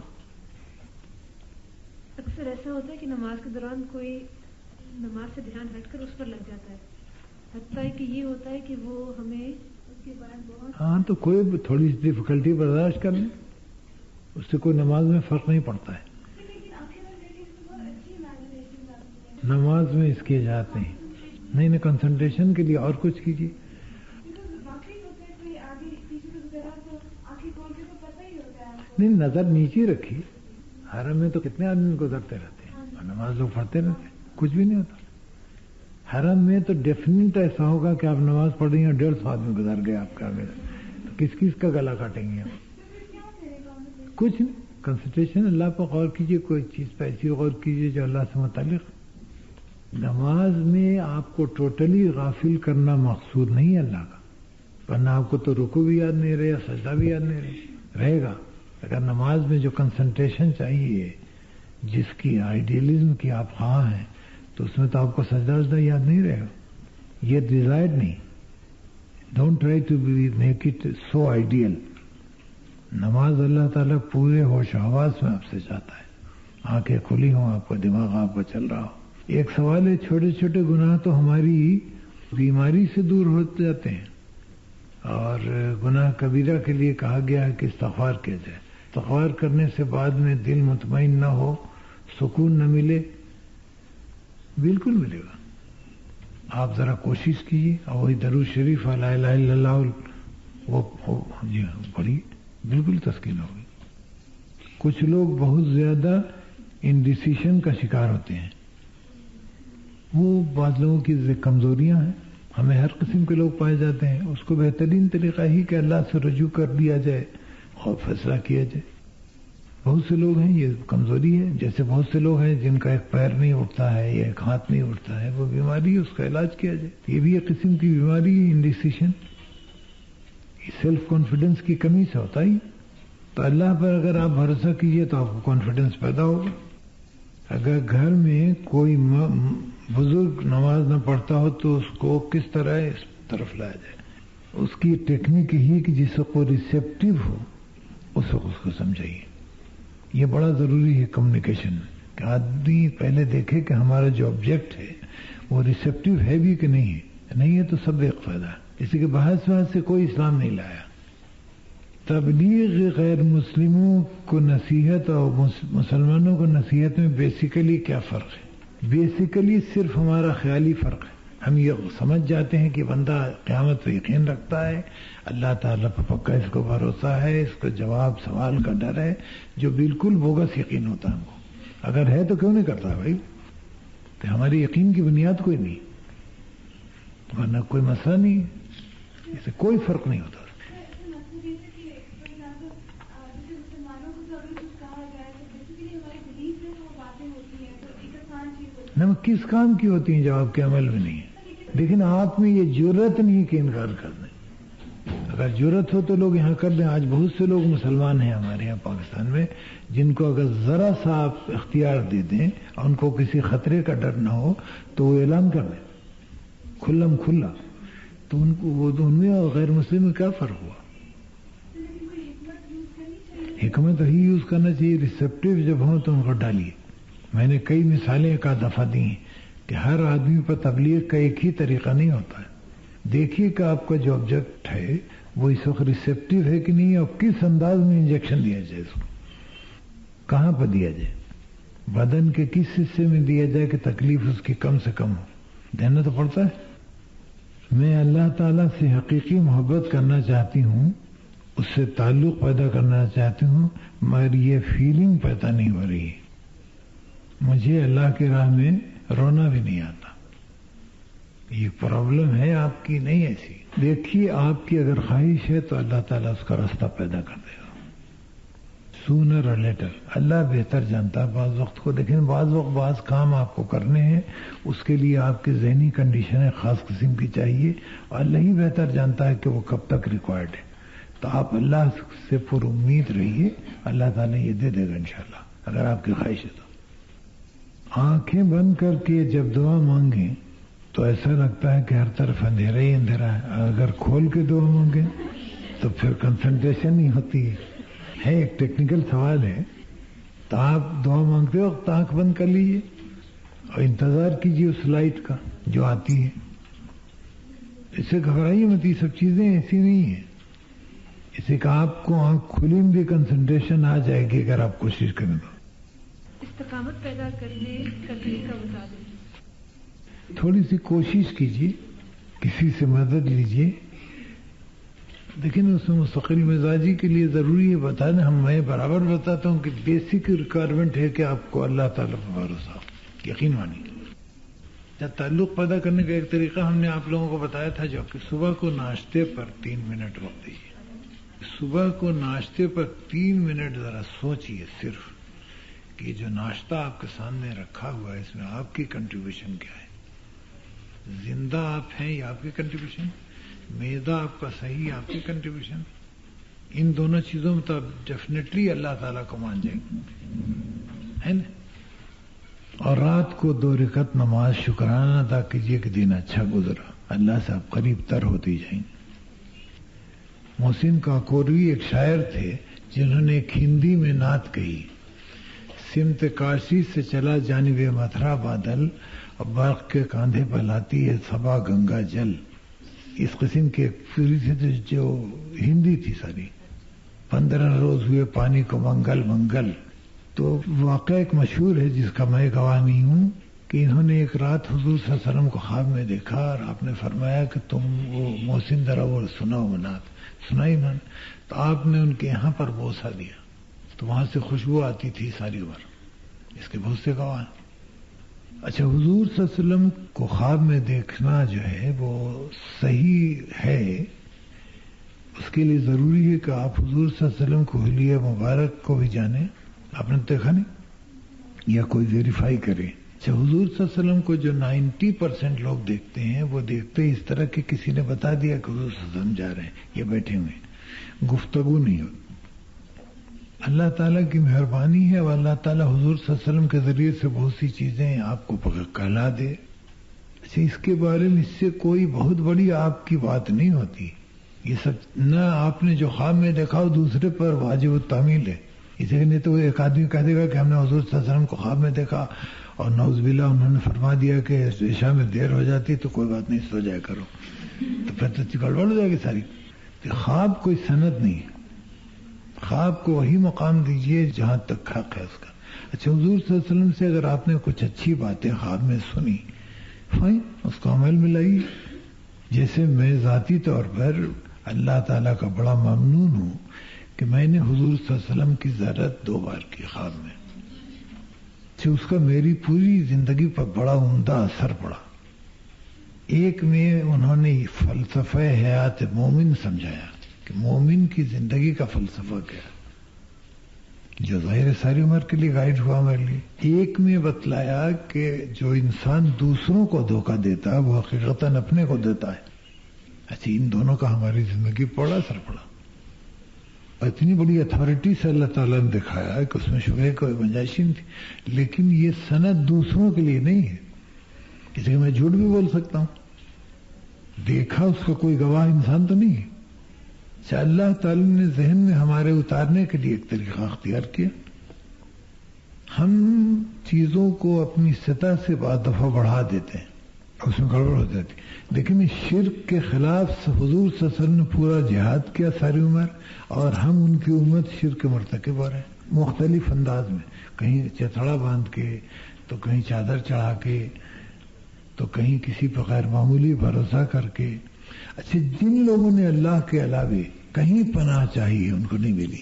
اکثر ایسا ہوتا ہے کہ نماز کے دوران کوئی نماز سے دھیان ہٹ کر اس پر لگ جاتا ہے, حتیٰ کہ یہ ہوتا ہے کہ وہ ہمیں اس کے بارے میں بہت ہاں تو کوئی تھوڑی سی ڈفیکلٹی برداشت کر لیں, اس سے کوئی نماز میں فرق نہیں پڑتا ہے. نماز میں اس کی اجازت نہیں, نہیں کنسنٹریشن کے لیے اور کچھ کیجیے. نہیں نظر نیچے رکھی. حرم میں تو کتنے آدمی گزرتے رہتے ہیں اور نماز لوگ پڑھتے رہتے ہیں, کچھ بھی نہیں ہوتا. حرم میں تو ڈیفینیٹ ایسا ہوگا کہ آپ نماز پڑھ رہی ہیں اور 150 آدمی گزر گئے آپ کا, تو کس کس کا گلا کاٹیں گے آپ؟ کچھ نہیں, کنسنٹریشن اللہ پر غور کیجیے, کوئی چیز پہ ایسی غور کیجیے جو اللہ سے متعلق. نماز میں آپ کو ٹوٹلی غافل کرنا مقصود نہیں ہے اللہ کا, ورنہ آپ کو تو رکوع بھی یاد نہیں رہے یا سجدہ بھی یاد نہیں رہے گا. اگر نماز میں جو کنسنٹریشن چاہیے, جس کی آئیڈیلزم کی آپ خواہاں ہیں, تو اس میں تو آپ کو سجدہ وجدہ یاد نہیں رہے گا. یہ ڈیزائر نہیں. Don't try to make it so ideal. نماز اللہ تعالیٰ پورے ہوش حواس میں آپ سے چاہتا ہے, آنکھیں کھلی ہوں, آپ کا دماغ آپ کا چل رہا ہو. ایک سوال ہے, چھوٹے چھوٹے گناہ تو ہماری بیماری سے دور ہو جاتے ہیں, اور گناہ کبیرہ کے لیے کہا گیا ہے کہ استغفار کیا جائے. استغفار کرنے سے بعد میں دل مطمئن نہ ہو, سکون نہ ملے, بالکل ملے گا. آپ ذرا کوشش کیجیے, اور وہی درود شریف لا الہ الا اللہ وہ پڑھیے, بالکل تسکین ہوگی. کچھ لوگ بہت زیادہ انڈیسیشن کا شکار ہوتے ہیں. وہ بعض لوگوں کی کمزوریاں ہیں, ہمیں ہر قسم کے لوگ پائے جاتے ہیں. اس کو بہترین طریقہ ہی کہ اللہ سے رجوع کر دیا جائے اور فیصلہ کیا جائے. بہت سے لوگ ہیں، یہ کمزوری ہے، جیسے بہت سے لوگ ہیں جن کا ایک پیر نہیں اٹھتا ہے یا ایک ہاتھ نہیں اٹھتا ہے، وہ بیماری ہے، اس کا علاج کیا جائے. یہ بھی ایک قسم کی بیماری ہے، انڈیسیشن. سیلف کانفیڈنس کی کمی سے ہوتا ہی. تو اللہ پر اگر آپ بھروسہ کیجئے تو آپ کو کانفیڈنس پیدا ہوگا. اگر گھر میں کوئی بزرگ نماز نہ پڑھتا ہو تو اس کو کس طرح اس طرف لایا جائے، اس کی ٹیکنیک ہی کہ جس کو ریسیپٹیو ہو اس وقت اس کو سمجھائیے. یہ بڑا ضروری ہے کمیونیکیشن میں کہ آدمی پہلے دیکھے کہ ہمارا جو آبجیکٹ ہے وہ ریسیپٹیو ہے بھی کہ نہیں ہے. نہیں ہے تو سب ایک فائدہ ہے. اسی کے بحث سے کوئی اسلام نہیں لایا. تبلیغ غیر مسلموں کو نصیحت اور مسلمانوں کو نصیحت میں بیسیکلی کیا فرق ہے؟ بیسیکلی صرف ہمارا خیالی فرق ہے. ہم یہ سمجھ جاتے ہیں کہ بندہ قیامت پہ یقین رکھتا ہے، اللہ تعالیٰ پہ پکا اس کو بھروسہ ہے، اس کو جواب سوال کا ڈر ہے، جو بالکل بوگس یقین ہوتا ہے ہم کو. اگر ہے تو کیوں نہیں کرتا بھائی؟ تو ہماری یقین کی بنیاد کوئی نہیں، ورنہ کوئی مسئلہ نہیں ہے، اسے کوئی فرق نہیں ہوتا. کس کام کی ہوتی ہیں جو آپ کے عمل میں نہیں ہے؟ لیکن آپ میں یہ جرت نہیں کہ انکار کر دیں. اگر جرت ہو تو لوگ یہاں کر دیں. آج بہت سے لوگ مسلمان ہیں ہمارے یہاں پاکستان میں جن کو اگر ذرا سا آپ اختیار دے دیں اور ان کو کسی خطرے کا ڈر نہ ہو تو وہ اعلان کر دیں کھلم کھلا. تو ان کو وہ ان میں اور غیر مسلم میں کیا فرق ہوا؟ حکمت ہی یوز کرنا چاہیے. ریسیپٹیو جب ہوں تو ان کو ڈالیے. میں نے کئی مثالیں ایک آدھ دفعہ دی ہیں کہ ہر آدمی پر تبلیغ کا ایک ہی طریقہ نہیں ہوتا ہے. دیکھیے کہ آپ کا جو آبجیکٹ ہے وہ اس وقت ریسیپٹیو ہے کہ نہیں، اور کس انداز میں انجیکشن دیا جائے، اس کو کہاں پر دیا جائے، بدن کے کس حصے میں دیا جائے کہ تکلیف اس کی کم سے کم ہو. دینا تو پڑتا ہے. میں اللہ تعالیٰ سے حقیقی محبت کرنا چاہتی ہوں، اس سے تعلق پیدا کرنا چاہتی ہوں، مگر یہ فیلنگ پیدا نہیں ہو رہی. مجھے اللہ کی راہ میں رونا بھی نہیں آتا. یہ پرابلم ہے آپ کی، نہیں ایسی. دیکھیے آپ کی اگر خواہش ہے تو اللہ تعالیٰ اس کا راستہ پیدا کر دے گا. سونر اور لیٹر اللہ بہتر جانتا ہے بعض وقت کو. لیکن بعض وقت بعض کام آپ کو کرنے ہیں، اس کے لیے آپ کی ذہنی کنڈیشنیں خاص قسم کی چاہیے، اور اللہ ہی بہتر جانتا ہے کہ وہ کب تک ریکوائرڈ ہے. تو آپ اللہ سے پر امید رہیے، اللہ تعالیٰ یہ دے دے گا انشاءاللہ اگر آپ کی خواہش ہے تو. آنکھیں بند کر کے جب دعا مانگیں تو ایسا لگتا ہے کہ ہر طرف اندھیرا ہی اندھیرا ہے. اگر کھول کے دعا مانگیں تو پھر کنسنٹریشن نہیں ہوتی ہے. ایک ٹیکنیکل سوال ہے. تو آپ دعا مانگتے وقت آنکھ بند کر لیجیے اور انتظار کیجیے اس لائٹ کا جو آتی ہے. اس سے گھبرائیے مت، یہ سب چیزیں ایسی نہیں ہیں. اسے کہ آپ کو آنکھ کھلی میں بھی کنسنٹریشن آ جائے گی اگر آپ کوشش کریں تو. استقامت پیدا کرنے کا طریقہ بتا دیں. تھوڑی سی کوشش کیجیے، کسی سے مدد لیجیے. لیکن اس میں مستقل مزاجی کے لیے ضروری ہے بتانا. میں برابر بتاتا ہوں کہ بیسک ریکوائرمنٹ ہے کہ آپ کو اللہ تعالیٰ پر بھروسہ، یقین مانیے. تعلق پیدا کرنے کا ایک طریقہ ہم نے آپ لوگوں کو بتایا تھا، جو کہ صبح کو ناشتے پر 3 منٹ وقت دیجیے. صبح کو ناشتے پر 3 منٹ ذرا سوچئے صرف کہ جو ناشتہ آپ کے سامنے رکھا ہوا ہے اس میں آپ کی کنٹریبیوشن کیا ہے. زندہ آپ ہیں یہ آپ کی کنٹریبیوشن، معدہ آپ کا صحیح آپ کی کنٹریبیوشن. ان دونوں چیزوں میں تو ڈیفینیٹلی اللہ تعالیٰ کو مان جائیں گے، ہے نا. اور رات کو 2 رکعت نماز شکرانہ ادا کیجیے کہ دن اچھا گزرا. اللہ سے آپ قریب تر ہوتی جائیں گے. محسن کاکوروی ایک شاعر تھے جنہوں نے ایک ہندی میں نعت کہی، سمت کاشی سے چلا جانب متھرا بادل، اور برق کے کاندھے پر لاتی ہے صبا گنگا جل. اس قسم کے پوری سے جو ہندی تھی ساری. 15 روز ہوئے پانی کو منگل منگل. تو واقعہ ایک مشہور ہے جس کا میں گواہ نہیں ہوں کہ انہوں نے ایک رات حضور صلی اللہ علیہ وسلم کو خواب میں دیکھا اور آپ نے فرمایا کہ تم وہ محسن ذرا وہ سناؤ نعت. سنائی میں نے تو آپ نے ان کے یہاں پر بوسہ دیا تو وہاں سے خوشبو آتی تھی ساری عمر. اس کے بہت سے گواہ ہیں. اچھا، حضور صلی اللہ علیہ وسلم کو خواب میں دیکھنا جو ہے وہ صحیح ہے، اس کے لیے ضروری ہے کہ آپ حضور صلی اللہ علیہ وسلم کو حلیہ مبارک کو بھی جانیں. آپ نے دیکھا نہیں یا کوئی ویریفائی کرے. اچھا، حضور صلی اللہ علیہ وسلم کو جو 90% لوگ دیکھتے ہیں وہ دیکھتے اس طرح کہ کسی نے بتا دیا کہ حضور صلی اللہ علیہ وسلم جا رہے ہیں، یہ بیٹھے ہوئے ہیں، گفتگو نہیں ہوتی. اللہ تعالیٰ کی مہربانی ہے اور اللہ تعالیٰ حضور صلی اللہ علیہ وسلم کے ذریعے سے بہت سی چیزیں آپ کو کہلا دے. اچھا، اس کے بارے میں اس سے کوئی بہت بڑی آپ کی بات نہیں ہوتی. یہ سب نہ آپ نے جو خواب میں دیکھا ہو دوسرے پر واجب التعمیل ہے. اسی لیے تو ایک آدمی کہہ دے گا کہ ہم نے حضور صلی اللہ علیہ وسلم کو خواب میں دیکھا اور نعوذ باللہ انہوں نے فرما دیا کہ عشاء میں دیر ہو جاتی تو کوئی بات نہیں، سو جایا کرو، تو پھر تو گڑبڑ ہو جائے گی ساری. خواب کوئی سند نہیں ہے. خواب کو وہی مقام دیجئے جہاں تک حق ہے اس کا. اچھا، حضور صلی اللہ علیہ وسلم سے اگر آپ نے کچھ اچھی باتیں خواب میں سنی، فائن، اس کو عمل میں لائیے. جیسے میں ذاتی طور پر اللہ تعالیٰ کا بڑا ممنون ہوں کہ میں نے حضور صلی اللہ علیہ وسلم کی زیارت 2 بار کی خواب میں. اچھا، اس کا میری پوری زندگی پر بڑا عمدہ اثر پڑا. ایک میں انہوں نے فلسفہ حیات مومن سمجھایا کہ مومن کی زندگی کا فلسفہ کیا، جو ظاہر ساری عمر کے لیے گائیڈ ہوا میرے لیے. ایک میں بتلایا کہ جو انسان دوسروں کو دھوکہ دیتا ہے وہ حقیقتاً اپنے کو دیتا ہے. اچھا، ان دونوں کا ہماری زندگی پر بڑا اثر پڑا. اتنی بڑی اتھارٹی سے اللہ تعالیٰ نے دکھایا کہ اس میں شبہ کوئی گنجائش نہیں تھی. لیکن یہ سند دوسروں کے لیے نہیں ہے، اس لیے میں جھوٹ بھی بول سکتا ہوں. دیکھا اس کا کوئی گواہ انسان تو نہیں ہے. اللہ تعالیٰ نے ذہن میں ہمارے اتارنے کے لیے ایک طریقہ اختیار کیا. ہم چیزوں کو اپنی سطح سے بعض دفعہ بڑھا دیتے ہیں، اس میں گڑبڑ ہو جاتی. لیکن شرک کے خلاف حضور صلی اللہ علیہ وسلم نے پورا جہاد کیا ساری عمر، اور ہم ان کی امت شرک کے مرتکب ہو رہے ہیں مختلف انداز میں. کہیں چتڑا باندھ کے، تو کہیں چادر چڑھا کے، تو کہیں کسی پر غیر معمولی بھروسہ کر کے. اچھا، جن لوگوں نے اللہ کے علاوہ کہیں پناہ چاہیے ان کو نہیں ملی.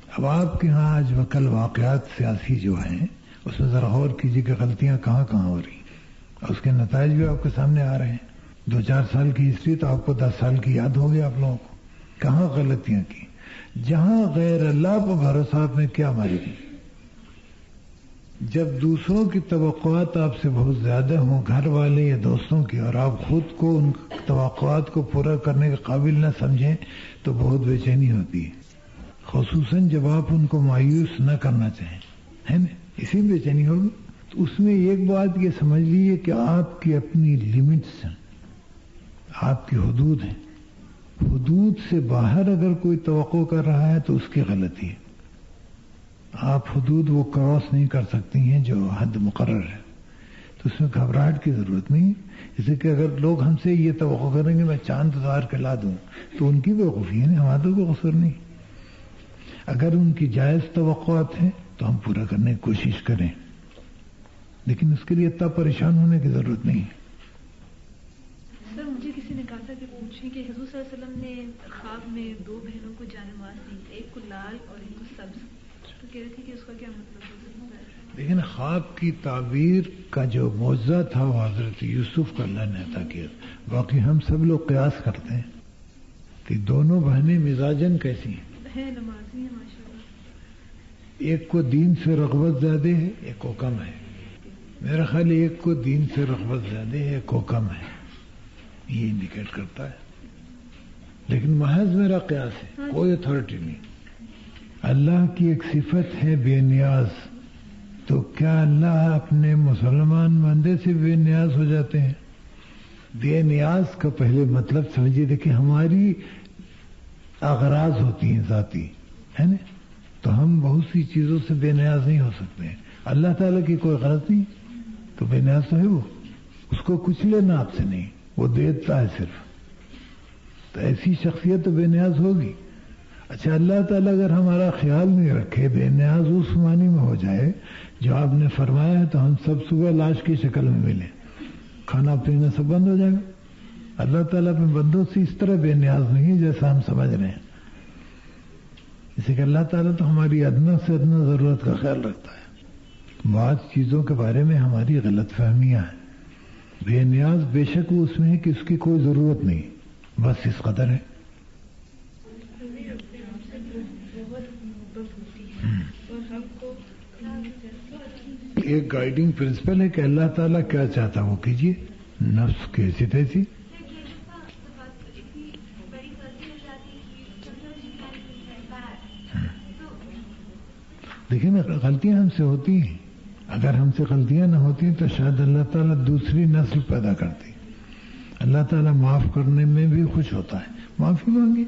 اب آپ کے ہاں آج وکل واقعات سیاسی جو ہیں اس میں ذرا غور کیجیے کہ غلطیاں کہاں کہاں ہو رہی ہیں، اور اس کے نتائج بھی آپ کے سامنے آ رہے ہیں. 2-4 سال کی ہسٹری تو آپ کو 10 سال کی یاد ہو گیا آپ لوگوں کو. کہاں غلطیاں کی؟ جہاں غیر اللہ پر بھروسہ آپ نے کیا ماری دی. جب دوسروں کی توقعات آپ سے بہت زیادہ ہوں، گھر والے یا دوستوں کی، اور آپ خود کو ان توقعات کو پورا کرنے کے قابل نہ سمجھیں تو بہت بے چینی ہوتی ہے. خصوصاً جب آپ ان کو مایوس نہ کرنا چاہیں، ہے نا، اسی میں بے چینی ہوگی. تو اس میں ایک بات یہ سمجھ لیجیے کہ آپ کی اپنی لمٹس ہیں، آپ کی حدود ہیں. حدود سے باہر اگر کوئی توقع کر رہا ہے تو اس کی غلطی ہے. آپ حدود وہ کراس نہیں کر سکتی ہیں جو حد مقرر ہے، تو اس میں گھبراہٹ کی ضرورت نہیں. جیسے کہ اگر لوگ ہم سے یہ توقع کریں گے میں چاند اتار کے لا دوں تو ان کی بیوقوفی ہے، ہمارا تو کوئی قصور نہیں. اگر ان کی جائز توقعات ہیں تو ہم پورا کرنے کی کوشش کریں، لیکن اس کے لیے اتنا پریشان ہونے کی ضرورت نہیں ہے. سر، مجھے کسی نے کہا تھا کہ پوچھیں کہ حضور صلی اللہ علیہ وسلم نے خواب میں 2 بہنوں کو جانماز دی، ایک کو لال اور ایک کو سبز، تو کہہ رہی تھی کہ اس کا کیا مطلب ہے؟ لیکن خواب کی تعبیر کا جو معجزہ تھا وہ حضرت یوسف کا اللہ نے عطا کیا. باقی ہم سب لوگ قیاس کرتے ہیں کہ دونوں بہنیں مزاجن کیسی ہیں. نمازی ہیں ماشاءاللہ. ایک کو دین سے رغبت زیادہ ہے، ایک کو کم ہے. میرا خیال ایک کو دین سے رغبت زیادہ ہے، ایک کو کم ہے. یہ انڈیکیٹ کرتا ہے، لیکن محض میرا قیاس ہے، کوئی اتھارٹی نہیں. اللہ کی ایک صفت ہے بے نیاز، تو کیا اللہ اپنے مسلمان بندے سے بے نیاز ہو جاتے ہیں؟ بے نیاز کا پہلے مطلب سمجھیے. دیکھیں، ہماری اغراض ہوتی ہیں ذاتی، ہے نا، تو ہم بہت سی چیزوں سے بے نیاز نہیں ہو سکتے ہیں. اللہ تعالیٰ کی کوئی غرض نہیں تو بے نیاز تو ہے وہ، اس کو کچھ لینا آپ سے نہیں، وہ دیتا ہے صرف. تو ایسی شخصیت تو بے نیاز ہوگی. اچھا، اللہ تعالیٰ اگر ہمارا خیال نہیں رکھے، بے نیاز اس معنی میں ہو جائے جو آپ نے فرمایا ہے، تو ہم سب صبح لاش کی شکل میں ملیں، کھانا پینا سب بند ہو جائے گا. اللہ تعالیٰ اپنے بندوں سے اس طرح بے نیاز نہیں ہے جیسا ہم سمجھ رہے ہیں. اسے کہ اللہ تعالیٰ تو ہماری ادنا سے ادنا ضرورت کا خیال رکھتا ہے. بعض چیزوں کے بارے میں ہماری غلط فہمیاں ہیں. بے نیاز بے شک وہ اس میں ہے کہ اس کی کوئی ضرورت نہیں، بس اس قدر ہے. ایک گائیڈنگ پرنسپل ہے کہ اللہ تعالیٰ کیا چاہتا وہ کیجیے، نفس کیسی تیسی. دیکھیں نا، غلطیاں ہم سے ہوتی ہیں. اگر ہم سے غلطیاں نہ ہوتی تو شاید اللہ تعالیٰ دوسری نسل پیدا کرتی. اللہ تعالیٰ معاف کرنے میں بھی خوش ہوتا ہے. معافی مانگی،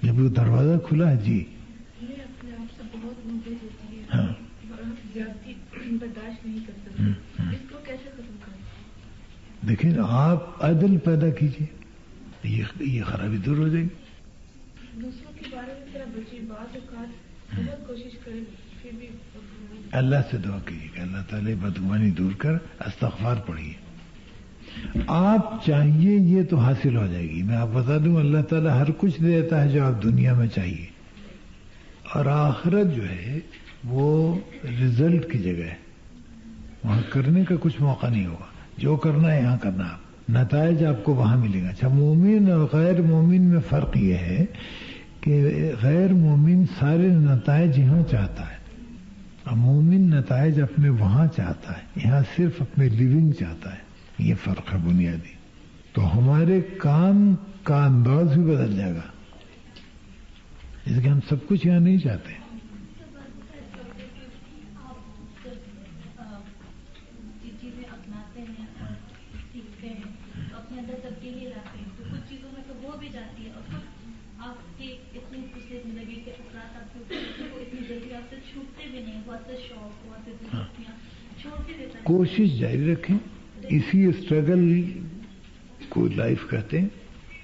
جب وہ دروازہ کھلا ہے. جی ہاں، برداشت نہیں کر سکتے، اس کو کیسے ختم کریں؟ دیکھیں آپ عدل پیدا کیجیے، یہ خرابی دور ہو جائے گی. دوسروں کے بارے میں طرح بچی بعض اوقات بہت کوشش کریں پھر بھی اللہ سے دعا کیجیے کہ اللہ تعالیٰ بدگمانی دور کر، استغفار پڑھیے. آپ چاہیے یہ تو حاصل ہو جائے گی. میں آپ بتا دوں اللہ تعالیٰ ہر کچھ دیتا ہے جو آپ دنیا میں چاہیے، اور آخرت جو ہے وہ رزلٹ کی جگہ ہے. وہاں کرنے کا کچھ موقع نہیں ہوگا. جو کرنا ہے یہاں کرنا، آپ نتائج آپ کو وہاں ملے گا. اچھا، مومن اور غیر مومن میں فرق یہ ہے کہ غیر مومن سارے نتائج یہاں چاہتا ہے، اور مومن نتائج اپنے وہاں چاہتا ہے، یہاں صرف اپنے لیونگ چاہتا ہے. یہ فرق ہے بنیادی. تو ہمارے کام کا انداز بھی بدل جائے گا، اس کہ ہم سب کچھ یہاں نہیں چاہتے. چیزیں اپناتے ہیں اور سیکھتے ہیں تو اپنے اندر تبدیلی لاتے ہیں، تو کچھ چیزوں میں تو ہو بھی جاتی ہے، اور کچھ آپ کی اتنی پچھلے زندگی کے اثرات آپ کے اوپر اتنی جلدی آپ سے چھوٹتے بھی نہیں. بہت سے شوق، بہت سے دلچسپیاں چھوڑ کے دیتا ہے. کوشش جاری رکھیں، اسی اسٹرگل کو لائف کہتے ہیں.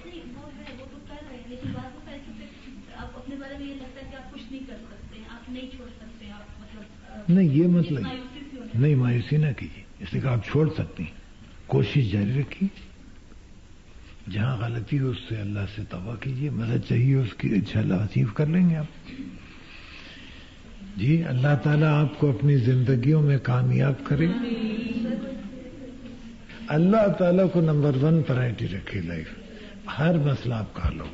نہیں وہ ہے، وہ تو کر رہے ہیں، لیکن بعض اوقات ایسے آپ اپنے بارے میں یہ لگتا ہے کہ آپ کچھ نہیں کر سکتے، آپ نہیں چھوڑ سکتے، آپ مطلب نہیں، یہ مطلب نہیں، مایوسی نہ کیجیے. اس لیے کہ آپ چھوڑ سکتی ہیں. کوشش جاری رکھیے، جہاں غلطی ہو اس سے اللہ سے توبہ کیجیے. مدد چاہیے اس کی، انشاءاللہ اچیو کر لیں گے آپ. جی اللہ تعالیٰ آپ کو اپنی زندگیوں میں کامیاب کرے. اللہ تعالیٰ کو نمبر 1 پرائرٹی رکھے لائف. ہر مسئلہ آپ کا حل ہو.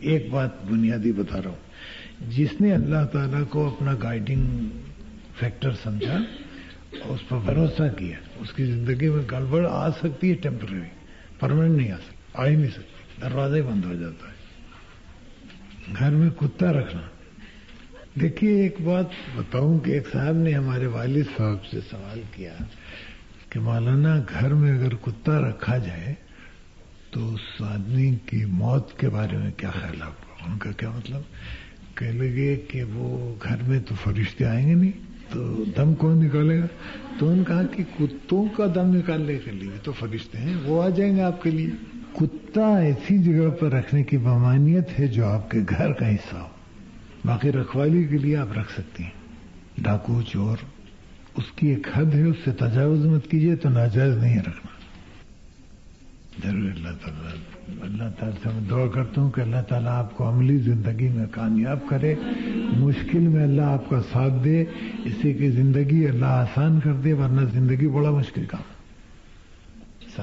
ایک بات بنیادی بتا رہا ہوں، جس نے اللہ تعالیٰ کو اپنا گائیڈنگ فیکٹر سمجھا اور اس پر بھروسہ کیا، اس کی زندگی میں گڑبڑ آ سکتی ہے، ٹیمپرری، پرماننٹ نہیں آ سکتی، آ ہی نہیں سکتی. دروازہ ہی بند ہو جاتا ہے. گھر میں کتا رکھنا. دیکھیے ایک بات بتاؤں کہ ایک صاحب نے ہمارے والد صاحب سے سوال کیا کہ مولانا گھر میں اگر کتا رکھا جائے تو اس آدمی کی موت کے بارے میں کیا خیال آپ کو؟ ان کا کیا مطلب؟ کہنے لگے کہ وہ گھر میں تو فرشتے آئیں گے نہیں تو دم کون نکالے گا؟ تو ان کہا کہ کتوں کا دم نکالنے کے لیے تو فرشتے ہیں، وہ آ جائیں گے آپ کے لیے. کتا ایسی جگہ پر رکھنے کی ممانعت ہے جو آپ کے گھر کا حصہ ہو. باقی رکھوالی کے لیے آپ رکھ سکتی ہیں. ڈاکو چور، اس کی ایک حد ہے، اس سے تجاوز مت کیجیے، تو ناجائز نہیں ہے رکھنا. ضرور اللہ تعالیٰ سے میں دعا کرتا ہوں کہ اللہ تعالیٰ آپ کو عملی زندگی میں کامیاب کرے. مشکل میں اللہ آپ کا ساتھ دے، اس سے کہ زندگی اللہ آسان کر دے، ورنہ زندگی بڑا مشکل کام ہے.